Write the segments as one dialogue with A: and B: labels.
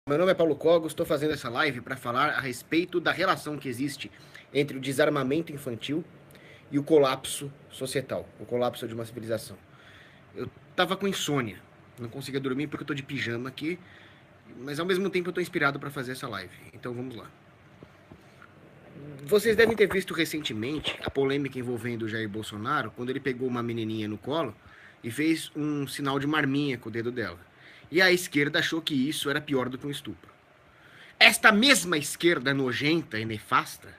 A: Meu nome é Paulo Cogos, estou fazendo essa live para falar a respeito da relação que existe entre o desarmamento infantil e o colapso societal, o colapso de uma civilização. Eu estava com insônia, não conseguia dormir porque eu estou de pijama aqui, mas ao mesmo tempo eu estou inspirado para fazer essa live, então vamos lá. Vocês devem ter visto recentemente a polêmica envolvendo o Jair Bolsonaro, quando ele pegou uma menininha no colo e fez um sinal de marminha com o dedo dela. E a esquerda achou que isso era pior do que um estupro. Esta mesma esquerda nojenta e nefasta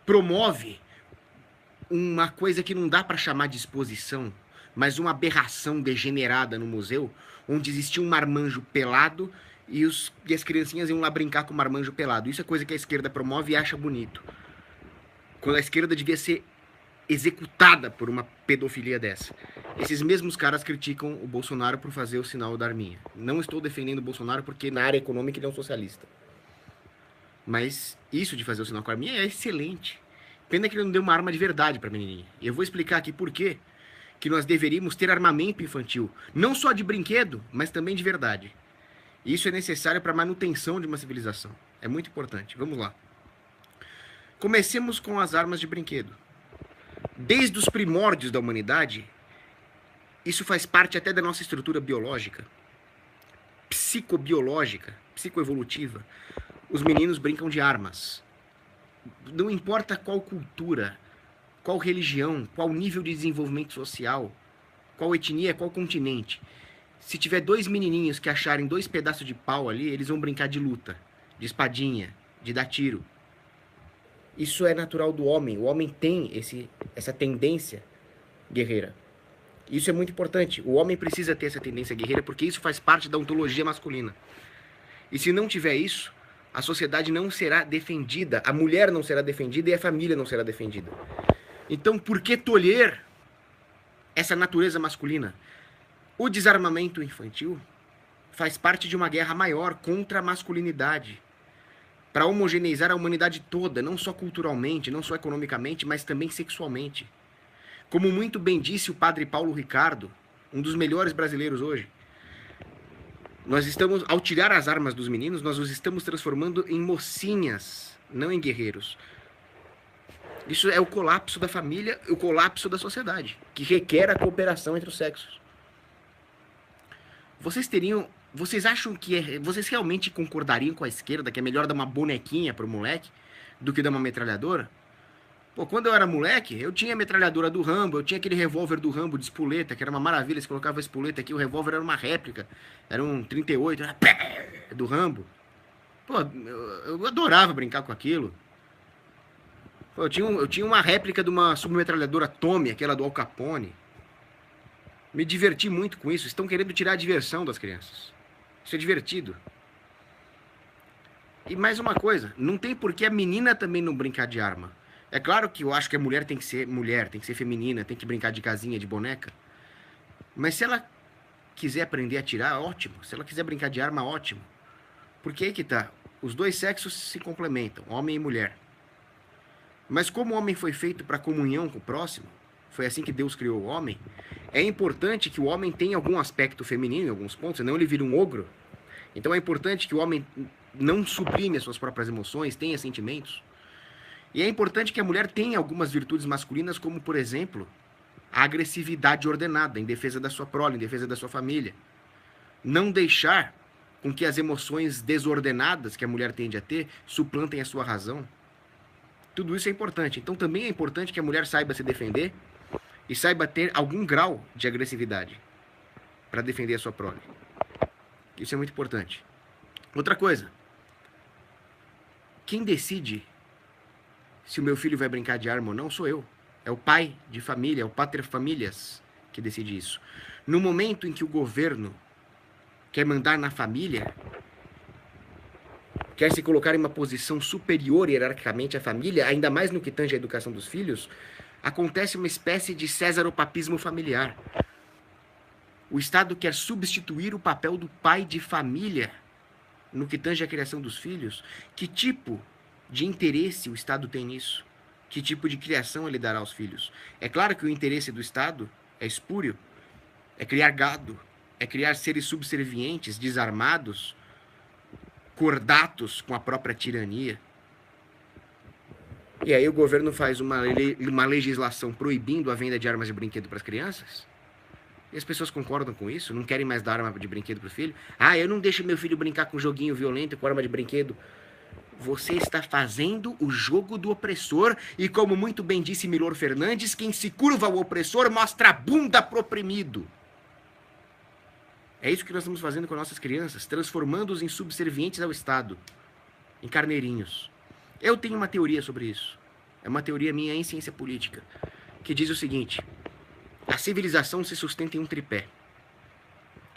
A: promove uma coisa que não dá para chamar de exposição, mas uma aberração degenerada no museu, onde existia um marmanjo pelado e as criancinhas iam lá brincar com o marmanjo pelado. Isso é coisa que a esquerda promove e acha bonito. Quando a esquerda devia ser executada por uma pedofilia dessa. Esses mesmos caras criticam o Bolsonaro por fazer o sinal da arminha. Não estou defendendo o Bolsonaro porque na área econômica ele é um socialista. Mas isso de fazer o sinal com a arminha é excelente. Pena que ele não deu uma arma de verdade para a menininha. E eu vou explicar aqui por quê que nós deveríamos ter armamento infantil. Não só de brinquedo, mas também de verdade. Isso é necessário para a manutenção de uma civilização. É muito importante. Vamos lá. Comecemos com as armas de brinquedo. Desde os primórdios da humanidade, isso faz parte até da nossa estrutura biológica, psicobiológica, psicoevolutiva. Os meninos brincam de armas. Não importa qual cultura, qual religião, qual nível de desenvolvimento social, qual etnia, qual continente. Se tiver dois menininhos que acharem dois pedaços de pau ali, eles vão brincar de luta, de espadinha, de dar tiro. Isso é natural do homem. O homem tem essa tendência guerreira. Isso é muito importante. O homem precisa ter essa tendência guerreira porque isso faz parte da ontologia masculina. E se não tiver isso, a sociedade não será defendida, a mulher não será defendida e a família não será defendida. Então, por que tolher essa natureza masculina? O desarmamento infantil faz parte de uma guerra maior contra a masculinidade, para homogeneizar a humanidade toda, não só culturalmente, não só economicamente, mas também sexualmente. Como muito bem disse o padre Paulo Ricardo, um dos melhores brasileiros hoje, nós estamos, ao tirar as armas dos meninos, nós os estamos transformando em mocinhas, não em guerreiros. Isso é o colapso da família, o colapso da sociedade, que requer a cooperação entre os sexos. Vocês acham que vocês realmente concordariam com a esquerda que é melhor dar uma bonequinha pro moleque do que dar uma metralhadora? Pô, quando eu era moleque, eu tinha a metralhadora do Rambo, eu tinha aquele revólver do Rambo de espoleta, que era uma maravilha, você colocava a espoleta aqui, o revólver era uma réplica, era um 38, era do Rambo. Pô, eu adorava brincar com aquilo. Pô, eu tinha uma réplica de uma submetralhadora Tommy, aquela do Al Capone. Me diverti muito com isso, estão querendo tirar a diversão das crianças. Isso é divertido. E mais uma coisa, não tem por que a menina também não brincar de arma. É claro que eu acho que a mulher, tem que ser feminina, tem que brincar de casinha, de boneca. Mas se ela quiser aprender a atirar, ótimo. Se ela quiser brincar de arma, ótimo. Porque aí que tá, os dois sexos se complementam, homem e mulher. Mas como o homem foi feito para comunhão com o próximo, foi assim que Deus criou o homem, é importante que o homem tenha algum aspecto feminino em alguns pontos, senão ele vira um ogro. Então é importante que o homem não suprime as suas próprias emoções, tenha sentimentos. E é importante que a mulher tenha algumas virtudes masculinas, como, por exemplo, a agressividade ordenada, em defesa da sua prole, em defesa da sua família. Não deixar com que as emoções desordenadas que a mulher tende a ter suplantem a sua razão. Tudo isso é importante. Então também é importante que a mulher saiba se defender e saiba ter algum grau de agressividade para defender a sua prole. Isso é muito importante. Outra coisa. Quem decide se o meu filho vai brincar de arma ou não sou eu. É o pai de família, é o pater familias que decide isso. No momento em que o governo quer mandar na família, quer se colocar em uma posição superior hierarquicamente à família, ainda mais no que tange à educação dos filhos, acontece uma espécie de césaropapismo familiar. O Estado quer substituir o papel do pai de família no que tange à criação dos filhos. Que tipo de interesse o Estado tem nisso? Que tipo de criação ele dará aos filhos? É claro que o interesse do Estado é espúrio, é criar gado, é criar seres subservientes, desarmados, cordatos com a própria tirania. E aí o governo faz uma legislação proibindo a venda de armas de brinquedo para as crianças. E as pessoas concordam com isso, não querem mais dar arma de brinquedo para o filho. Ah, eu não deixo meu filho brincar com joguinho violento, com arma de brinquedo. Você está fazendo o jogo do opressor e, como muito bem disse Milor Fernandes, quem se curva ao opressor mostra a bunda pro oprimido. É isso que nós estamos fazendo com nossas crianças, transformando-os em subservientes ao Estado, em carneirinhos. Eu tenho uma teoria sobre isso. É uma teoria minha em ciência política, que diz o seguinte: a civilização se sustenta em um tripé.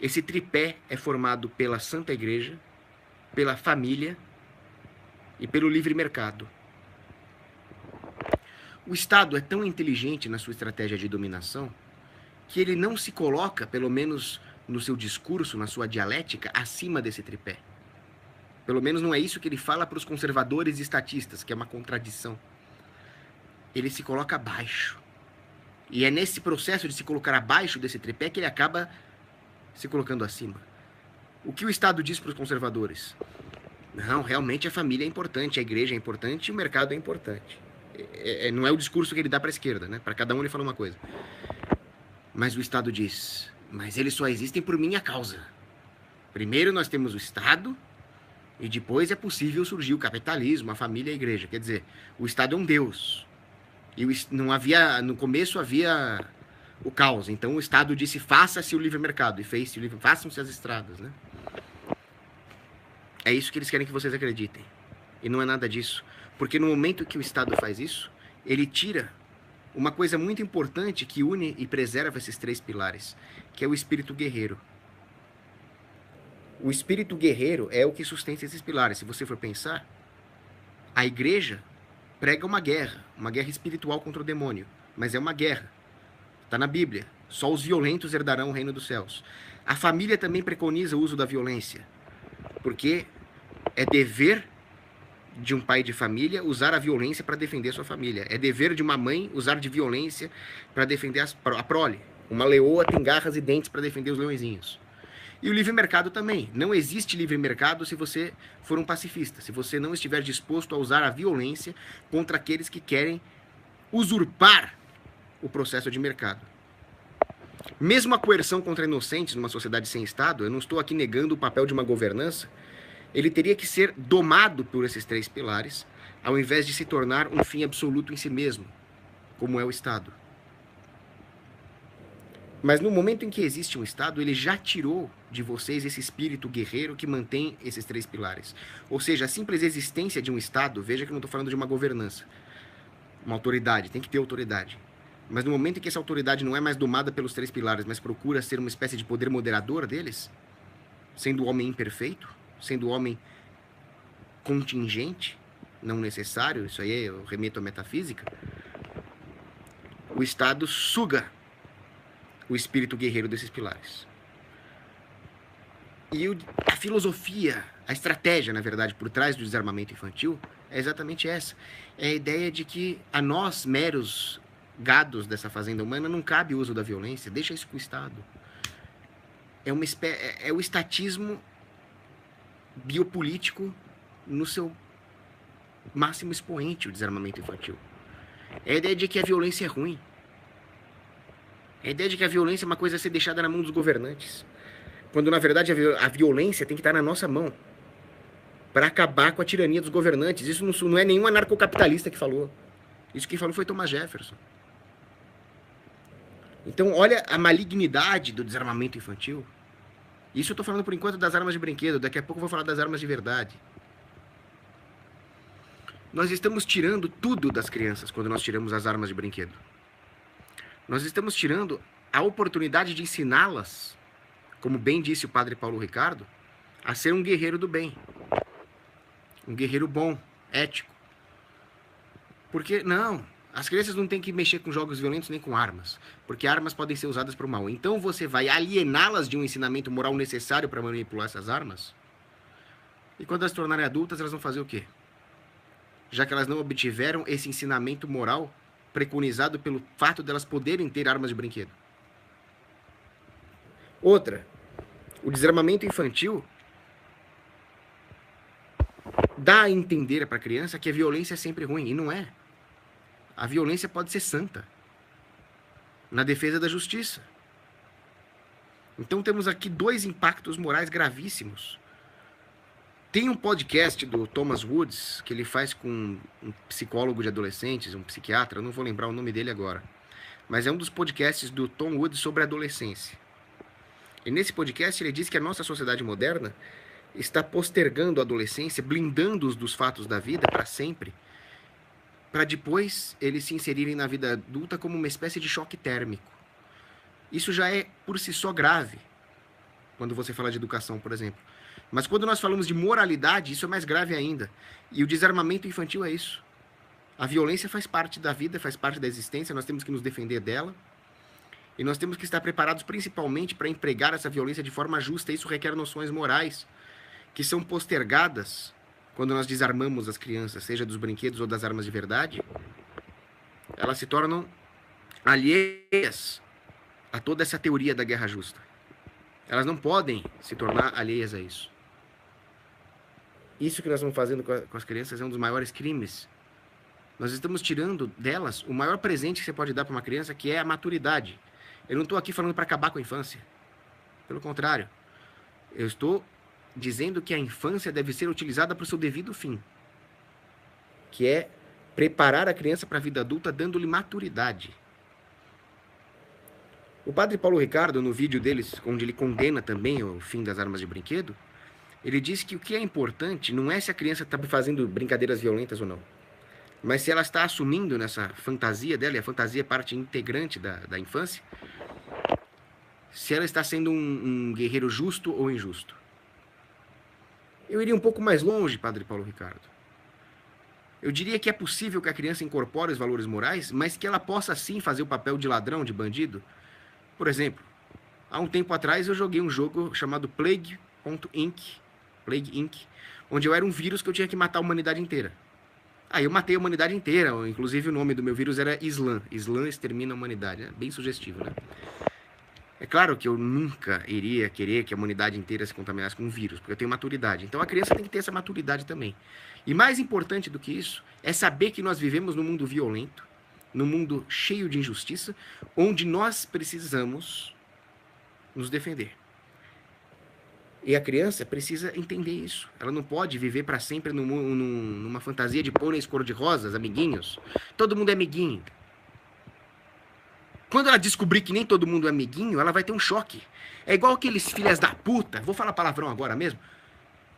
A: Esse tripé é formado pela Santa Igreja, pela família e pelo livre mercado. O Estado é tão inteligente na sua estratégia de dominação que ele não se coloca, pelo menos no seu discurso, na sua dialética, acima desse tripé. Pelo menos não é isso que ele fala para os conservadores e estatistas, que é uma contradição. Ele se coloca abaixo. E é nesse processo de se colocar abaixo desse tripé que ele acaba se colocando acima. O que o Estado diz para os conservadores? Não, realmente a família é importante, a igreja é importante e o mercado é importante. Não é o discurso que ele dá para a esquerda, né? Para cada um ele fala uma coisa. Mas o Estado diz, mas eles só existem por minha causa. Primeiro nós temos o Estado e depois é possível surgir o capitalismo, a família e a igreja. Quer dizer, o Estado é um Deus. E não havia, no começo havia o caos. Então o Estado disse, faça-se o livre mercado. E fez-se o livre, façam-se as estradas, né? É isso que eles querem que vocês acreditem. E não é nada disso. Porque no momento que o Estado faz isso, ele tira uma coisa muito importante que une e preserva esses três pilares, que é o espírito guerreiro. O espírito guerreiro é o que sustenta esses pilares. Se você for pensar, a igreja prega uma guerra espiritual contra o demônio, mas é uma guerra. Está na Bíblia. Só os violentos herdarão o reino dos céus. A família também preconiza o uso da violência, porque é dever de um pai de família usar a violência para defender a sua família. É dever de uma mãe usar de violência para defender a prole. Uma leoa tem garras e dentes para defender os leõezinhos. E o livre mercado também. Não existe livre mercado se você for um pacifista, se você não estiver disposto a usar a violência contra aqueles que querem usurpar o processo de mercado. Mesmo a coerção contra inocentes numa sociedade sem Estado, eu não estou aqui negando o papel de uma governança, ele teria que ser domado por esses três pilares, ao invés de se tornar um fim absoluto em si mesmo, como é o Estado. Mas no momento em que existe um Estado, ele já tirou de vocês esse espírito guerreiro que mantém esses três pilares. Ou seja, a simples existência de um Estado, veja que eu não estou falando de uma governança, uma autoridade, tem que ter autoridade. Mas no momento em que essa autoridade não é mais domada pelos três pilares, mas procura ser uma espécie de poder moderador deles, sendo o homem imperfeito, sendo o homem contingente, não necessário, isso aí eu remeto à metafísica, o Estado suga o espírito guerreiro desses pilares. E a filosofia, a estratégia, na verdade, por trás do desarmamento infantil é exatamente essa. É a ideia de que a nós, meros gados dessa fazenda humana, não cabe o uso da violência, deixa isso com o Estado. É o estatismo biopolítico no seu máximo expoente, o desarmamento infantil. É a ideia de que a violência é ruim. É a ideia de que a violência é uma coisa a ser deixada na mão dos governantes. Quando, na verdade, a violência tem que estar na nossa mão para acabar com a tirania dos governantes. Isso não é nenhum anarcocapitalista que falou. Isso quem falou foi Thomas Jefferson. Então, olha a malignidade do desarmamento infantil. Isso eu estou falando por enquanto das armas de brinquedo. Daqui a pouco eu vou falar das armas de verdade. Nós estamos tirando tudo das crianças quando nós tiramos as armas de brinquedo. Nós estamos tirando a oportunidade de ensiná-las, como bem disse o padre Paulo Ricardo, a ser um guerreiro do bem. Um guerreiro bom, ético. Porque, não, as crianças não têm que mexer com jogos violentos nem com armas, porque armas podem ser usadas para o mal. Então você vai aliená-las de um ensinamento moral necessário para manipular essas armas, e quando elas se tornarem adultas, elas vão fazer o quê? Já que elas não obtiveram esse ensinamento moral preconizado pelo fato delas poderem ter armas de brinquedo. Outra, o desarmamento infantil dá a entender para a criança que a violência é sempre ruim, e não é. A violência pode ser santa, na defesa da justiça. Então temos aqui dois impactos morais gravíssimos. Tem um podcast do Thomas Woods, que ele faz com um psicólogo de adolescentes, um psiquiatra, eu não vou lembrar o nome dele agora, mas é um dos podcasts do Tom Woods sobre a adolescência. E nesse podcast ele diz que a nossa sociedade moderna está postergando a adolescência, blindando-os dos fatos da vida para sempre, para depois eles se inserirem na vida adulta como uma espécie de choque térmico. Isso já é por si só grave, quando você fala de educação, por exemplo. Mas quando nós falamos de moralidade, isso é mais grave ainda. E o desarmamento infantil é isso. A violência faz parte da vida, faz parte da existência, nós temos que nos defender dela. E nós temos que estar preparados principalmente para empregar essa violência de forma justa. Isso requer noções morais que são postergadas quando nós desarmamos as crianças, seja dos brinquedos ou das armas de verdade. Elas se tornam alheias a toda essa teoria da guerra justa. Elas não podem se tornar alheias a isso. Isso que nós estamos fazendo com as crianças é um dos maiores crimes. Nós estamos tirando delas o maior presente que você pode dar para uma criança, que é a maturidade. Eu não estou aqui falando para acabar com a infância. Pelo contrário. Eu estou dizendo que a infância deve ser utilizada para o seu devido fim. Que é preparar a criança para a vida adulta, dando-lhe maturidade. O padre Paulo Ricardo, no vídeo deles, onde ele condena também o fim das armas de brinquedo, ele diz que o que é importante não é se a criança está fazendo brincadeiras violentas ou não, mas se ela está assumindo nessa fantasia dela, e a fantasia é parte integrante da infância, se ela está sendo um guerreiro justo ou injusto. Eu iria um pouco mais longe, padre Paulo Ricardo. Eu diria que é possível que a criança incorpore os valores morais, mas que ela possa sim fazer o papel de ladrão, de bandido. Por exemplo, há um tempo atrás eu joguei um jogo chamado Plague.inc, onde eu era um vírus que eu tinha que matar a humanidade inteira. Aí eu matei a humanidade inteira, inclusive o nome do meu vírus era Islam. Islam extermina a humanidade, né? Bem sugestivo, né? É claro que eu nunca iria querer que a humanidade inteira se contaminasse com um vírus, porque eu tenho maturidade. Então a criança tem que ter essa maturidade também. E mais importante do que isso, é saber que nós vivemos num mundo violento, num mundo cheio de injustiça, onde nós precisamos nos defender. E a criança precisa entender isso. Ela não pode viver para sempre numa fantasia de pôneis cor-de-rosas, amiguinhos. Todo mundo é amiguinho. Quando ela descobrir que nem todo mundo é amiguinho, ela vai ter um choque. É igual aqueles filhas da puta, vou falar palavrão agora mesmo,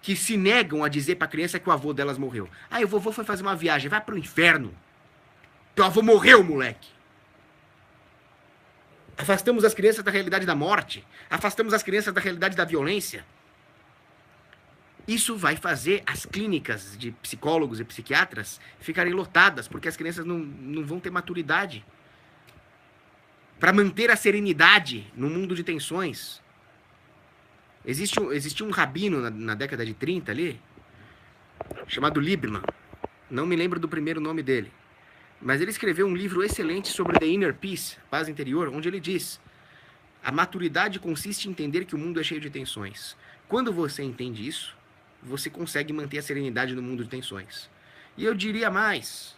A: que se negam a dizer pra criança que o avô delas morreu. Ah, o vovô foi fazer uma viagem, vai pro inferno. Teu avô morreu, moleque. Afastamos as crianças da realidade da morte. Afastamos as crianças da realidade da violência. Isso vai fazer as clínicas de psicólogos e psiquiatras ficarem lotadas, porque as crianças não vão ter maturidade para manter a serenidade no mundo de tensões. Existia um rabino na década de 30 ali, chamado Lieberman. Não me lembro do primeiro nome dele. Mas ele escreveu um livro excelente sobre The Inner Peace, Paz Interior, onde ele diz: a maturidade consiste em entender que o mundo é cheio de tensões. Quando você entende isso, você consegue manter a serenidade no mundo de tensões. E eu diria mais.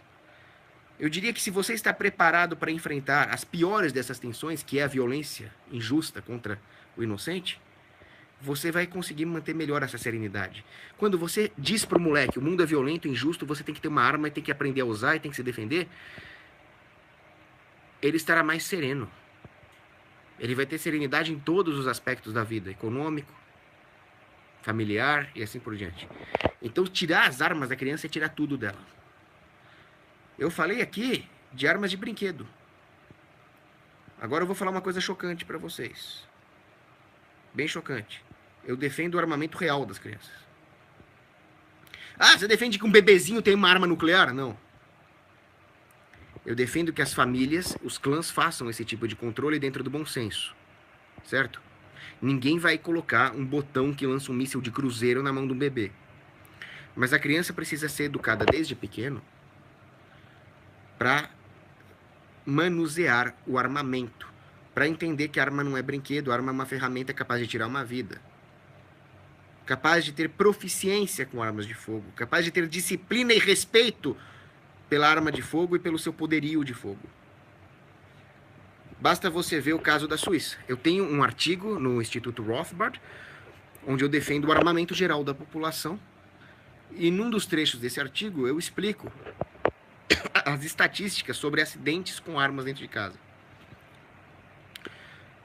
A: Eu diria que se você está preparado para enfrentar as piores dessas tensões, que é a violência injusta contra o inocente, você vai conseguir manter melhor essa serenidade. Quando você diz para o moleque, o mundo é violento, injusto, você tem que ter uma arma e tem que aprender a usar e tem que se defender, ele estará mais sereno. Ele vai ter serenidade em todos os aspectos da vida, econômico, familiar e assim por diante. Então, tirar as armas da criança é tirar tudo dela. Eu falei aqui de armas de brinquedo. Agora eu vou falar uma coisa chocante para vocês. Bem chocante. Eu defendo o armamento real das crianças. Ah, você defende que um bebezinho tem uma arma nuclear? Não. Eu defendo que as famílias, os clãs, façam esse tipo de controle dentro do bom senso. Certo? Ninguém vai colocar um botão que lança um míssil de cruzeiro na mão de um bebê. Mas a criança precisa ser educada desde pequeno para manusear o armamento, para entender que a arma não é brinquedo, a arma é uma ferramenta capaz de tirar uma vida. capaz de ter proficiência com armas de fogo, capaz de ter disciplina e respeito pela arma de fogo e pelo seu poderio de fogo. Basta você ver o caso da Suíça. Eu tenho um artigo no Instituto Rothbard, onde eu defendo o armamento geral da população, e num dos trechos desse artigo eu explico as estatísticas sobre acidentes com armas dentro de casa.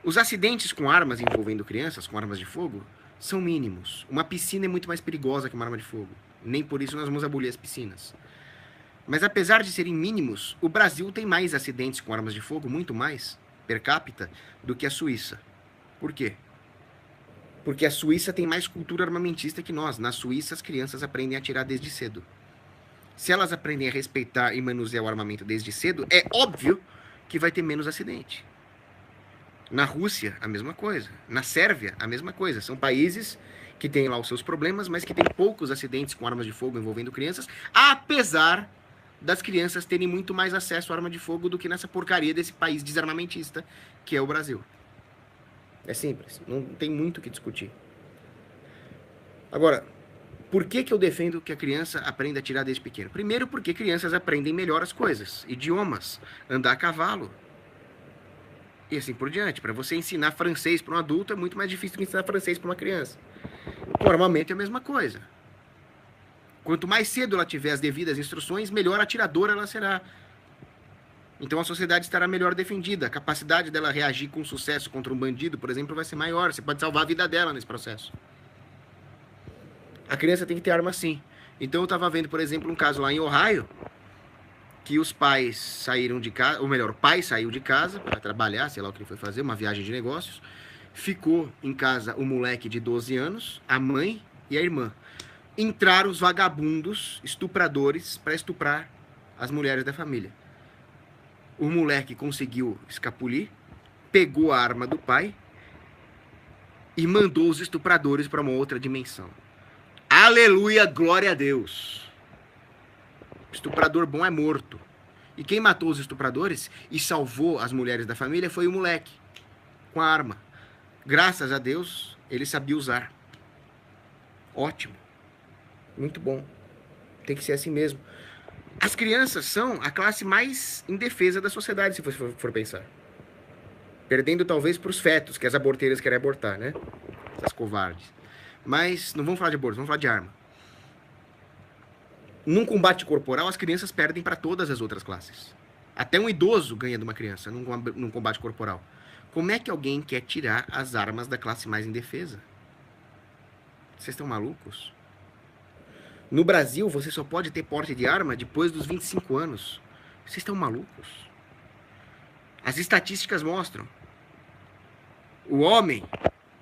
A: Os acidentes com armas envolvendo crianças, com armas de fogo, são mínimos. Uma piscina é muito mais perigosa que uma arma de fogo. Nem por isso nós vamos abolir as piscinas. Mas apesar de serem mínimos, o Brasil tem mais acidentes com armas de fogo, muito mais, per capita, do que a Suíça. Por quê? Porque a Suíça tem mais cultura armamentista que nós. Na Suíça, as crianças aprendem a atirar desde cedo. Se elas aprendem a respeitar e manusear o armamento desde cedo, é óbvio que vai ter menos acidente. Na Rússia, a mesma coisa. Na Sérvia, a mesma coisa. São países que têm lá os seus problemas, mas que têm poucos acidentes com armas de fogo envolvendo crianças, apesar das crianças terem muito mais acesso à arma de fogo do que nessa porcaria desse país desarmamentista que é o Brasil. É simples, não tem muito o que discutir. Agora, por que eu defendo que a criança aprenda a atirar desde pequeno? Primeiro, porque crianças aprendem melhor as coisas, idiomas, andar a cavalo, e assim por diante. Para você ensinar francês para um adulto é muito mais difícil do que ensinar francês para uma criança. O armamento é a mesma coisa. Quanto mais cedo ela tiver as devidas instruções, melhor atiradora ela será. Então a sociedade estará melhor defendida. A capacidade dela reagir com sucesso contra um bandido, por exemplo, vai ser maior. Você pode salvar a vida dela nesse processo. A criança tem que ter arma sim. Então eu estava vendo, por exemplo, um caso lá em Ohio, que os pais saíram de casa, ou melhor, o pai saiu de casa para trabalhar, sei lá o que ele foi fazer, uma viagem de negócios. Ficou em casa o moleque de 12 anos, a mãe e a irmã. Entraram os vagabundos, estupradores, para estuprar as mulheres da família. O moleque conseguiu escapulir, pegou a arma do pai e mandou os estupradores para uma outra dimensão. Aleluia, glória a Deus. Estuprador bom é morto. E quem matou os estupradores e salvou as mulheres da família foi o moleque, com a arma. Graças a Deus, ele sabia usar. Ótimo. Muito bom. Tem que ser assim mesmo. As crianças são a classe mais indefesa da sociedade, se você for pensar. Perdendo talvez para os fetos, que as aborteiras querem abortar, né? Essas covardes. Mas não vamos falar de aborto, vamos falar de arma. Num combate corporal, as crianças perdem para todas as outras classes. Até um idoso ganha de uma criança num combate corporal. Como é que alguém quer tirar as armas da classe mais indefesa? Vocês estão malucos? No Brasil, você só pode ter porte de arma depois dos 25 anos. Vocês estão malucos? As estatísticas mostram. O homem,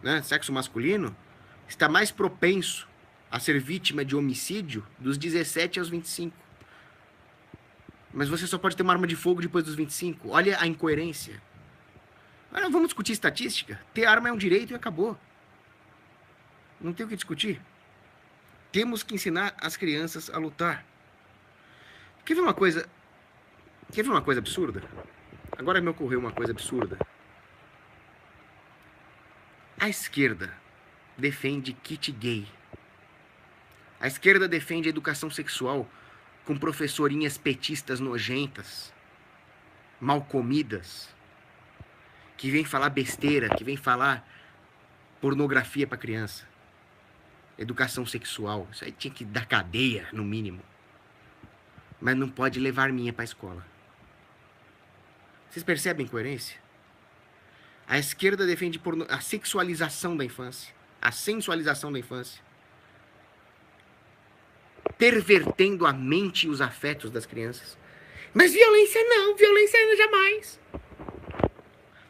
A: né, sexo masculino, está mais propenso a ser vítima de homicídio dos 17 aos 25. Mas você só pode ter uma arma de fogo depois dos 25. Olha a incoerência. Agora vamos discutir estatística? Ter arma é um direito e acabou. Não tem o que discutir. Temos que ensinar as crianças a lutar. Quer ver uma coisa absurda? Agora me ocorreu uma coisa absurda. A esquerda defende kit gay. A esquerda defende a educação sexual com professorinhas petistas nojentas, mal comidas, que vem falar besteira, que vem falar pornografia para criança. Educação sexual, isso aí tinha que dar cadeia, no mínimo. Mas não pode levar minha para a escola. Vocês percebem a incoerência? A esquerda defende a sexualização da infância, a sensualização da infância, pervertendo a mente e os afetos das crianças. Mas violência não, violência jamais.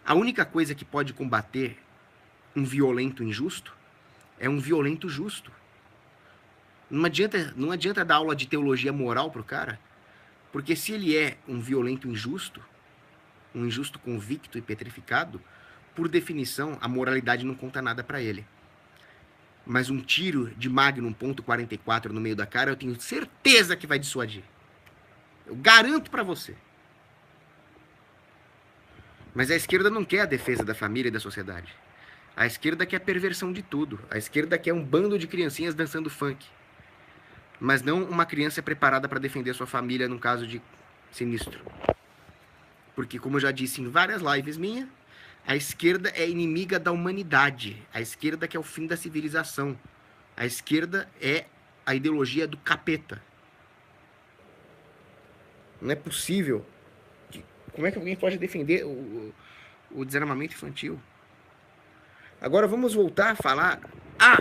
A: A única coisa que pode combater um violento injusto é um violento justo. Não adianta dar aula de teologia moral pro cara, porque se ele é um violento injusto, um injusto convicto e petrificado, por definição, a moralidade não conta nada para ele. Mas um tiro de Magnum .44 no meio da cara, eu tenho certeza que vai dissuadir. Eu garanto para você. Mas a esquerda não quer a defesa da família e da sociedade. A esquerda quer perversão de tudo. A esquerda quer um bando de criancinhas dançando funk. Mas não uma criança preparada para defender sua família num caso de sinistro. Porque, como eu já disse em várias lives minhas, a esquerda é inimiga da humanidade. A esquerda quer o fim da civilização. A esquerda é a ideologia do capeta. Não é possível. Como é que alguém pode defender o desarmamento infantil? Agora vamos voltar a falar...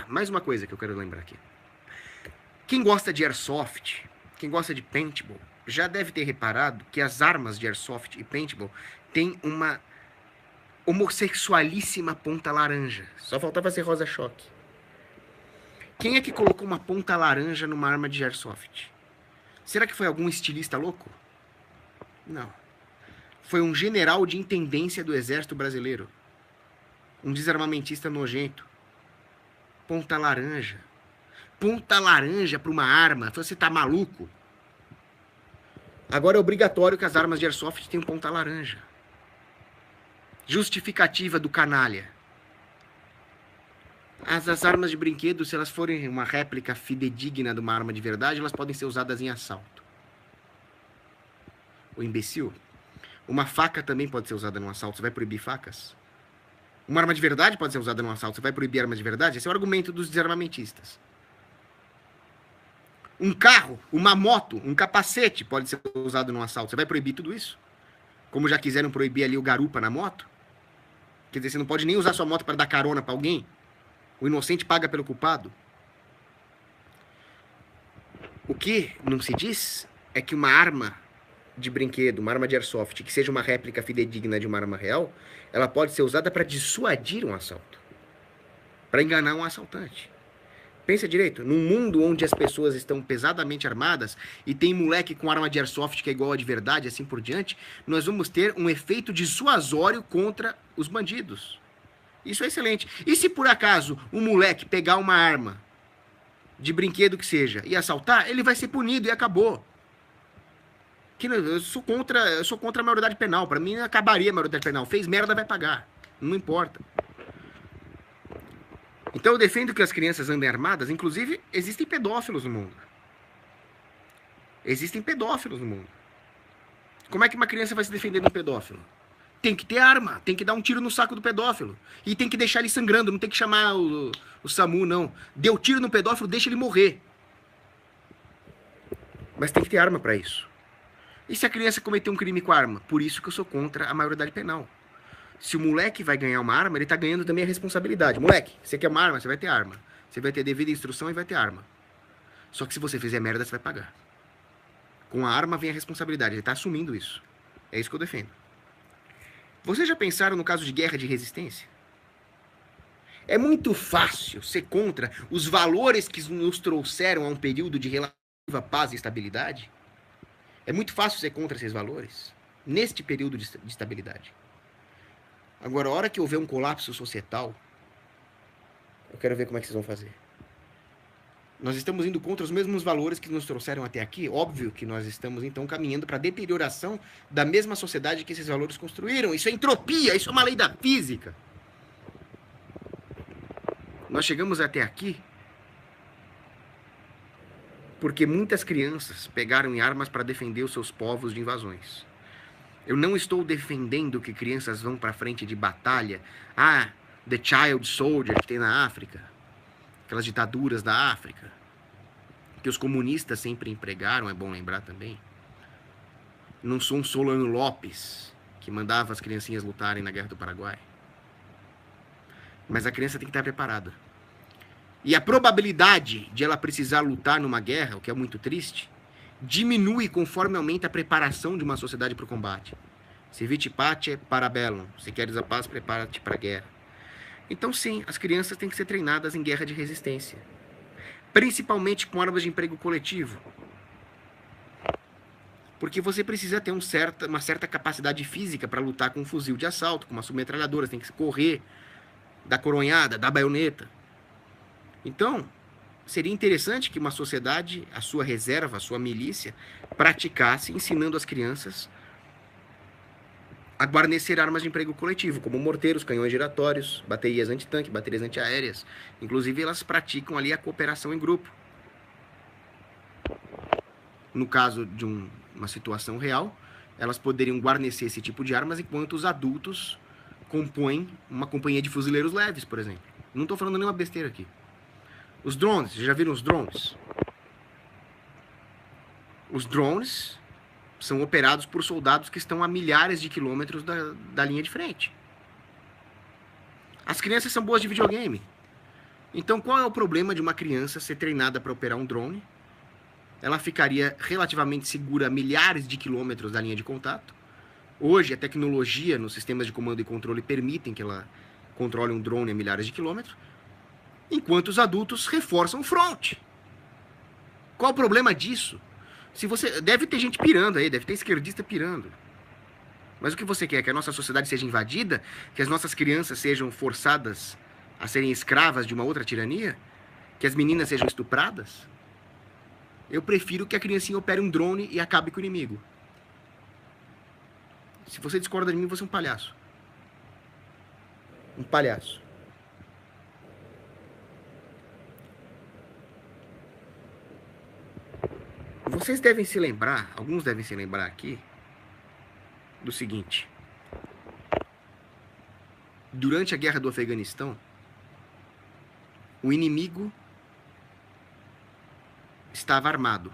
A: mais uma coisa que eu quero lembrar aqui. Quem gosta de airsoft, quem gosta de paintball, já deve ter reparado que as armas de airsoft e paintball têm uma homossexualíssima ponta laranja. Só faltava ser rosa-choque. Quem é que colocou uma ponta laranja numa arma de airsoft? Será que foi algum estilista louco? Não. Foi um general de intendência do exército brasileiro. Um desarmamentista nojento. Ponta laranja. Ponta laranja para uma arma. Você tá maluco? Agora é obrigatório que as armas de airsoft tenham ponta laranja. Justificativa do canalha. As armas de brinquedo, se elas forem uma réplica fidedigna de uma arma de verdade, elas podem ser usadas em assalto. O imbecil. Uma faca também pode ser usada num assalto. Você vai proibir facas? Uma arma de verdade pode ser usada num assalto. Você vai proibir armas de verdade? Esse é o argumento dos desarmamentistas. Um carro, uma moto, um capacete pode ser usado num assalto. Você vai proibir tudo isso? Como já quiseram proibir ali o garupa na moto? Quer dizer, você não pode nem usar sua moto para dar carona para alguém? O inocente paga pelo culpado? O que não se diz é que uma arma de brinquedo, uma arma de airsoft, que seja uma réplica fidedigna de uma arma real, ela pode ser usada para dissuadir um assalto. Para enganar um assaltante. Pensa direito, num mundo onde as pessoas estão pesadamente armadas e tem moleque com arma de airsoft que é igual a de verdade, assim por diante, nós vamos ter um efeito dissuasório contra os bandidos. Isso é excelente. E se por acaso um moleque pegar uma arma de brinquedo que seja e assaltar, ele vai ser punido e acabou. Eu sou contra a maioridade penal. Para mim acabaria a maioridade penal. Fez merda, vai pagar. Não importa. Então eu defendo que as crianças andem armadas. Inclusive, existem pedófilos no mundo. Existem pedófilos no mundo. Como é que uma criança vai se defender de um pedófilo? Tem que ter arma. Tem que dar um tiro no saco do pedófilo. E tem que deixar ele sangrando. Não tem que chamar o SAMU, não. Deu tiro no pedófilo, deixa ele morrer. Mas tem que ter arma para isso. E se a criança cometer um crime com arma? Por isso que eu sou contra a maioridade penal. Se o moleque vai ganhar uma arma, ele tá ganhando também a responsabilidade. Moleque, você quer uma arma? Você vai ter arma. Você vai ter devida instrução e vai ter arma. Só que se você fizer merda, você vai pagar. Com a arma vem a responsabilidade. Ele tá assumindo isso. É isso que eu defendo. Vocês já pensaram no caso de guerra de resistência? É muito fácil ser contra os valores que nos trouxeram a um período de relativa paz e estabilidade. É muito fácil ser contra esses valores, neste período de estabilidade. Agora, a hora que houver um colapso societal, eu quero ver como é que vocês vão fazer. Nós estamos indo contra os mesmos valores que nos trouxeram até aqui. Óbvio que nós estamos, então, caminhando para a deterioração da mesma sociedade que esses valores construíram. Isso é entropia, isso é uma lei da física. Nós chegamos até aqui porque muitas crianças pegaram em armas para defender os seus povos de invasões. Eu não estou defendendo que crianças vão para frente de batalha. The Child Soldier que tem na África. Aquelas ditaduras da África. Que os comunistas sempre empregaram, é bom lembrar também. Não sou um Solano Lopes, que mandava as criancinhas lutarem na Guerra do Paraguai. Mas a criança tem que estar preparada. E a probabilidade de ela precisar lutar numa guerra, o que é muito triste, diminui conforme aumenta a preparação de uma sociedade para o combate. Se vite pace, para bellum. Se queres a paz, prepara-te para a guerra. Então, sim, as crianças têm que ser treinadas em guerra de resistência. Principalmente com armas de emprego coletivo. Porque você precisa ter uma certa capacidade física para lutar com um fuzil de assalto, com uma submetralhadora. Você tem que correr, dar coronhada, dar baioneta. Então, seria interessante que uma sociedade, a sua reserva, a sua milícia, praticasse ensinando as crianças a guarnecer armas de emprego coletivo, como morteiros, canhões giratórios, baterias antitanque, baterias antiaéreas. Inclusive, elas praticam ali a cooperação em grupo. No caso de uma situação real, elas poderiam guarnecer esse tipo de armas enquanto os adultos compõem uma companhia de fuzileiros leves, por exemplo. Não estou falando nenhuma besteira aqui. Os drones, vocês já viram os drones? Os drones são operados por soldados que estão a milhares de quilômetros da linha de frente. As crianças são boas de videogame. Então, qual é o problema de uma criança ser treinada para operar um drone? Ela ficaria relativamente segura a milhares de quilômetros da linha de contato. Hoje, a tecnologia nos sistemas de comando e controle permitem que ela controle um drone a milhares de quilômetros, enquanto os adultos reforçam o front. Qual o problema disso? Se você deve ter gente pirando aí, deve ter esquerdista pirando. Mas o que você quer? Que a nossa sociedade seja invadida? Que as nossas crianças sejam forçadas a serem escravas de uma outra tirania? Que as meninas sejam estupradas? Eu prefiro que a criancinha opere um drone e acabe com o inimigo. Se você discorda de mim, você é um palhaço. Um palhaço. Vocês devem se lembrar, alguns devem se lembrar aqui, do seguinte. Durante a guerra do Afeganistão, o inimigo estava armado.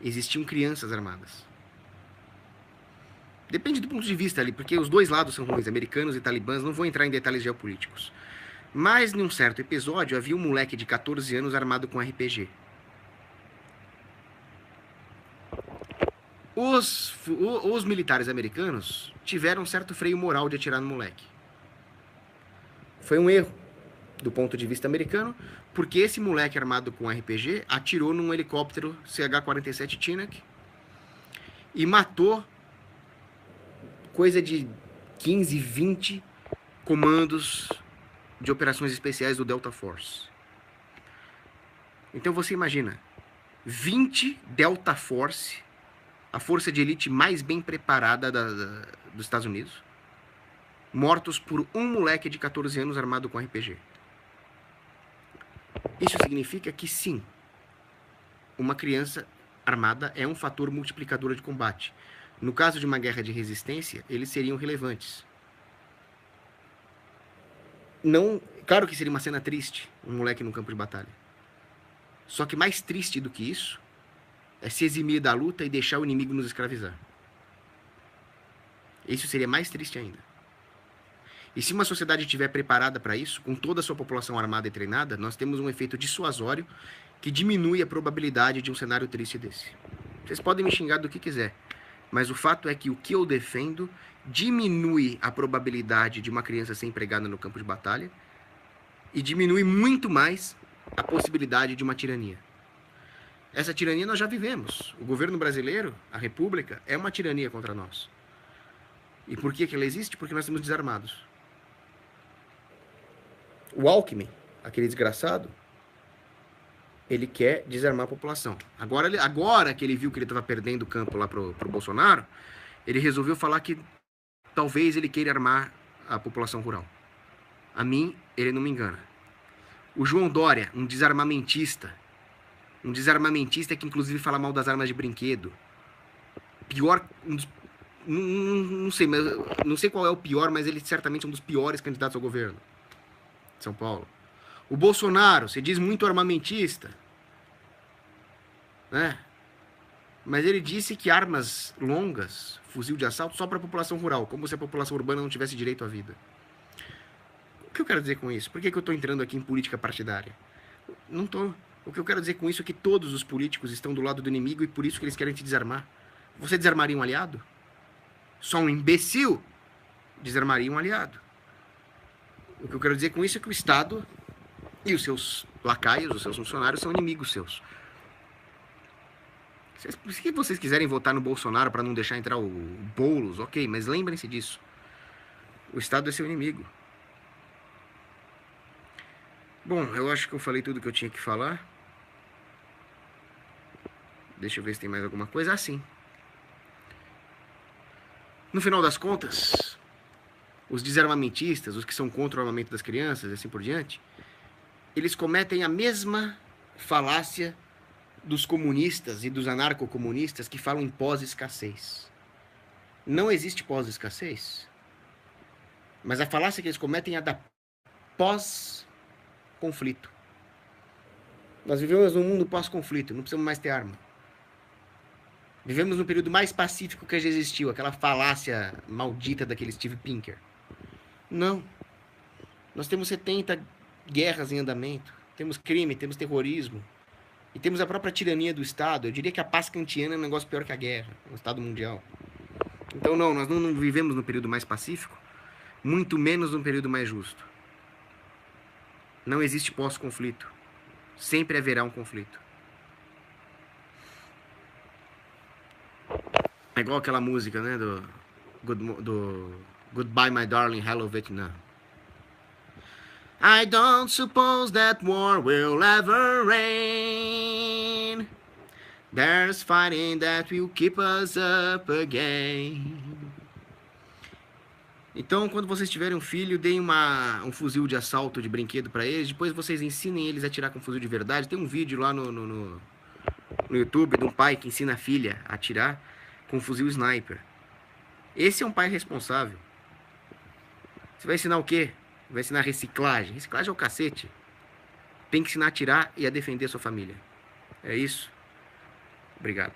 A: Existiam crianças armadas. Depende do ponto de vista ali, porque os dois lados são ruins, americanos e talibãs, não vou entrar em detalhes geopolíticos. Mas, num certo episódio, havia um moleque de 14 anos armado com RPG. Os militares americanos tiveram um certo freio moral de atirar no moleque. Foi um erro do ponto de vista americano, porque esse moleque armado com RPG atirou num helicóptero CH-47 Chinook e matou coisa de 15, 20 comandos de operações especiais do Delta Force. Então você imagina, 20 Delta Force, a força de elite mais bem preparada dos Estados Unidos, mortos por um moleque de 14 anos armado com RPG. Isso significa que sim, uma criança armada é um fator multiplicador de combate. No caso de uma guerra de resistência, eles seriam relevantes. Não, claro que seria uma cena triste, um moleque no campo de batalha. Só que mais triste do que isso é se eximir da luta e deixar o inimigo nos escravizar. Isso seria mais triste ainda. E se uma sociedade estiver preparada para isso, com toda a sua população armada e treinada, nós temos um efeito dissuasório que diminui a probabilidade de um cenário triste desse. Vocês podem me xingar do que quiser, mas o fato é que o que eu defendo diminui a probabilidade de uma criança ser empregada no campo de batalha e diminui muito mais a possibilidade de uma tirania. Essa tirania nós já vivemos. O governo brasileiro, a República, é uma tirania contra nós. E por que ela existe? Porque nós estamos desarmados. O Alckmin, aquele desgraçado, ele quer desarmar a população. Agora que ele viu que ele estava perdendo o campo lá pro Bolsonaro, ele resolveu falar que talvez ele queira armar a população rural. A mim, ele não me engana. O João Dória, um desarmamentista que inclusive fala mal das armas de brinquedo. Pior, não sei qual é o pior, mas ele certamente é um dos piores candidatos ao governo de São Paulo. O Bolsonaro, se diz muito armamentista, né? Mas ele disse que armas longas, fuzil de assalto, só para a população rural, como se a população urbana não tivesse direito à vida. O que eu quero dizer com isso? Por que eu estou entrando aqui em política partidária? Não estou. O que eu quero dizer com isso é que todos os políticos estão do lado do inimigo e por isso que eles querem te desarmar. Você desarmaria um aliado? Só um imbecil desarmaria um aliado. O que eu quero dizer com isso é que o Estado e os seus lacaios, os seus funcionários, são inimigos seus. Se vocês quiserem votar no Bolsonaro para não deixar entrar o Boulos, ok, mas lembrem-se disso. O Estado é seu inimigo. Bom, eu acho que eu falei tudo que eu tinha que falar. Deixa eu ver se tem mais alguma coisa. Ah, sim. No final das contas, os desarmamentistas, os que são contra o armamento das crianças e assim por diante, eles cometem a mesma falácia dos comunistas e dos anarcocomunistas que falam em pós-escassez. Não existe pós-escassez, mas a falácia que eles cometem é a da pós-conflito. Nós vivemos num mundo pós-conflito, não precisamos mais ter arma. Vivemos no período mais pacífico que já existiu, aquela falácia maldita daquele Steve Pinker. Não. Nós temos 70 guerras em andamento, temos crime, temos terrorismo, e temos a própria tirania do Estado. Eu diria que a paz kantiana é um negócio pior que a guerra, o Estado mundial. Então não, nós não vivemos no período mais pacífico, muito menos no período mais justo. Não existe pós-conflito. Sempre haverá um conflito. É igual aquela música, né, do Goodbye My Darling, Hello Vietnam. I don't suppose that war will ever end. There's fighting that will keep us up again. Então, quando vocês tiverem um filho, deem um fuzil de assalto de brinquedo para eles. Depois vocês ensinem eles a atirar com fuzil de verdade. Tem um vídeo lá no YouTube de um pai que ensina a filha a atirar com fuzil sniper. Esse é um pai responsável. Você vai ensinar o quê? Vai ensinar reciclagem. Reciclagem é o cacete. Tem que ensinar a atirar e a defender a sua família. É isso. Obrigado.